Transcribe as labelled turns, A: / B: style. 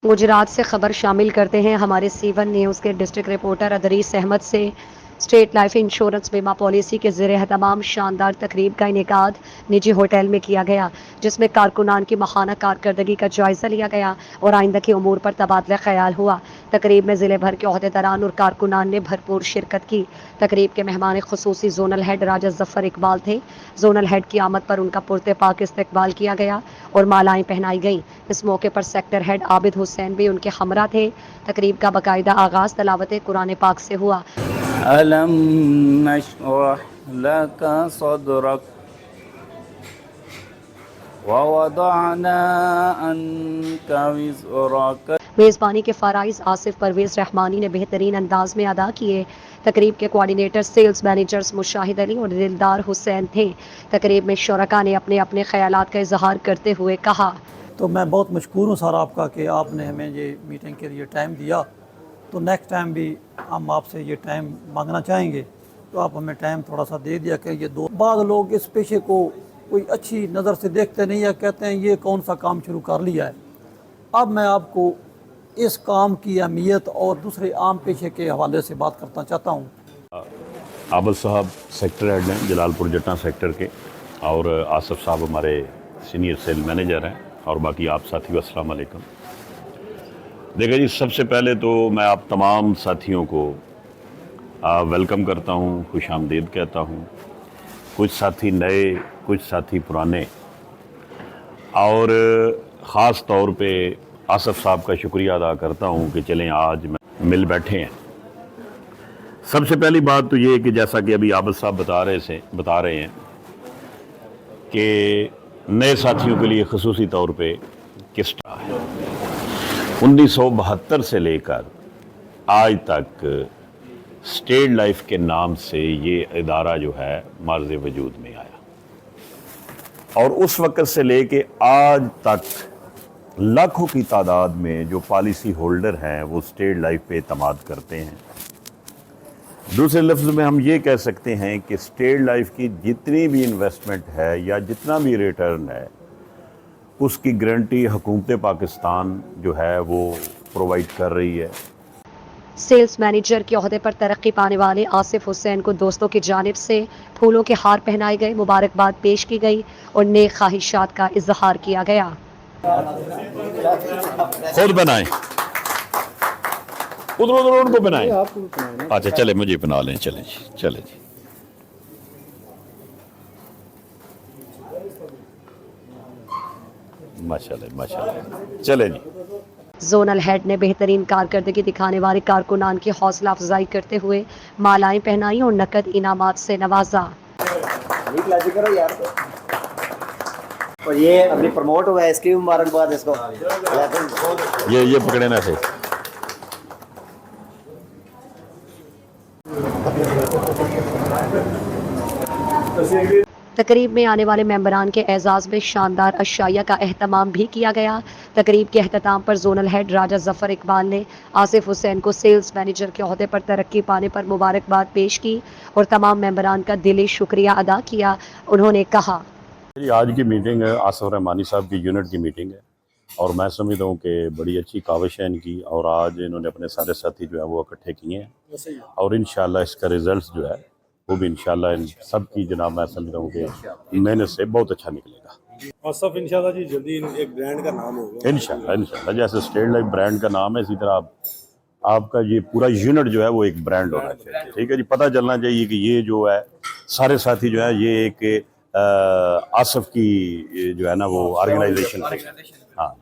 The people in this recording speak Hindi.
A: गुजरात से खबर शामिल करते हैं हमारे सीवन न्यूज़ के डिस्ट्रिक्ट रिपोर्टर अदरीस अहमद से। स्टेट लाइफ इंश्योरेंस बीमा पॉलिसी के ज़रिए तमाम शानदार तकरीब का इनेकाद निजी होटल में किया गया, जिसमें कारकुनान की महाना कारकर्दगी का जायज़ा लिया गया और आइंदा के उमूर पर तबादला ख्याल हुआ। तकरीब में ज़िले भर के ओहदेदारान और कारकुनान ने भरपूर शिरकत की। तकरीब के मेहमान खुसूसी जोनल हेड राजा जफ़र इकबाल थे। जोनल हेड की आमद पर उनका पुरते पाक इस्तकबाल किया गया और मालाएं पहनाई गईं। इस मौके पर सेक्टर हेड आबिद हुसैन भी उनके हमरा थे। तकरीब का बाकायदा आगाज़ तलावत कुरान पाक से हुआ।
B: अलम नशरह लका सदरक व वदअना अन्का विज़रक।
A: मेज़बानी के फ़राइज़ आसिफ परवेज़ रहमानी ने बेहतरीन अंदाज में अदा किए। तकरीब के coordinator sales managers Mushahid Ali और दिलदार हुसैन थे। तकरीब में शुरका ने अपने अपने ख्यालात का इजहार करते हुए कहा,
C: तो मैं बहुत मशकूर हूँ सर आपका कि आपने हमें ये मीटिंग के लिए टाइम दिया। तो नेक्स्ट टाइम भी हम आपसे ये टाइम मांगना चाहेंगे, तो आप हमें टाइम थोड़ा सा दे दिया कि ये दो बाद लोग इस पेशे को कोई अच्छी नज़र से देखते नहीं है, कहते हैं ये कौन सा काम शुरू कर लिया है। अब मैं आपको इस काम की अहमियत और दूसरे आम पेशे के हवाले से बात करना चाहता हूँ।
D: आबिद साहब सेक्टर हेड हैं जलालपुर जट्टा सेक्टर के, और आसिफ साहब हमारे सीनियर सेल मैनेजर हैं, और बाकी आप साथियों अस्सलाम वालेकुम। देखिए जी, सबसे पहले तो मैं आप तमाम साथियों को वेलकम करता हूँ, खुश आमदीद कहता हूँ। कुछ साथी नए, कुछ साथी पुराने, और ख़ास तौर पे आसिफ साहब का शुक्रिया अदा करता हूँ कि चलें आज मिल बैठे हैं। सबसे पहली बात तो ये कि जैसा कि अभी आबिद साहब बता रहे हैं कि नए साथियों के लिए ख़ुसूसी तौर पे किस तरह है। 1972 से लेकर आज तक स्टेट लाइफ के नाम से ये इदारा जो है मर्ज़ वजूद में आया, और उस वक़्त से लेके आज तक लाखों की तादाद में जो पॉलिसी होल्डर हैं वो स्टेट लाइफ पे एतमाद करते हैं। दूसरे लफ्ज़ में हम ये कह सकते हैं कि स्टेट लाइफ की जितनी भी इन्वेस्टमेंट है या जितना भी रिटर्न है, उसकी गारंटी हुकूमत पाकिस्तान जो है वो प्रोवाइड कर रही है।
A: सेल्स मैनेजर के ओहदे पर तरक्की पाने वाले आसिफ हुसैन को दोस्तों की जानिब से फूलों के हार पहनाए गए, मुबारकबाद पेश की गई और नेक ख्वाहिशात का इजहार किया गया।
D: खुद बनाए, उधर उनको बनाए। अच्छा चले, मुझे बना लें। चले जी, चले जी। माशाल्लाह माशाल्लाह, चले जी।
A: जोनल हेड ने बेहतरीन कारकर्दगी दिखाने वाले कारकुनान की हौसला अफजाई करते हुए मालाएं पहनाई और नकद इनामात से नवाजा।
E: और ये अभी प्रमोट हुआ है, इसकी मुबारकबाद इसको।
D: ये पकड़े ना थे।
A: तकरीब में आने वाले मेंबरान के एजाज़ में शानदार अशाया का एहतमाम भी किया गया। तकरीब के अहतमाम पर जोनल हेड राजा जफ़र इकबाल ने आसिफ हुसैन को सेल्स मैनेजर के ओहदे पर तरक्की पाने पर मुबारकबाद पेश की और तमाम मेंबरान का दिली शुक्रिया अदा किया। उन्होंने कहा,
D: आज की मीटिंग आसिफ रहमानी साहब की यूनिट की मीटिंग है, और मैं समझता हूँ कि बड़ी अच्छी काविश है इनकी, और आज इन्होंने अपने सारे साथी जो है वो इकट्ठे किए हैं, और इंशाल्लाह इसका रिजल्ट जो है वो भी इंशाल्लाह इन सब की जनाब मैं समझता हूँ कि मेहनत से बहुत अच्छा निकलेगा।
F: और सब इंशाल्लाह जी जल्दी एक ब्रांड का नाम होगा।
D: इंशाल्लाह जैसे स्टेट लाइफ ब्रांड का नाम है, इसी तरह आपका ये पूरा यूनिट जो है वो एक ब्रांड होना चाहिए। ठीक है जी, पता चलना चाहिए कि ये जो है सारे साथी जो है ये एक आसिफ की जो है ना वो ऑर्गेनाइजेशन है। हाँ।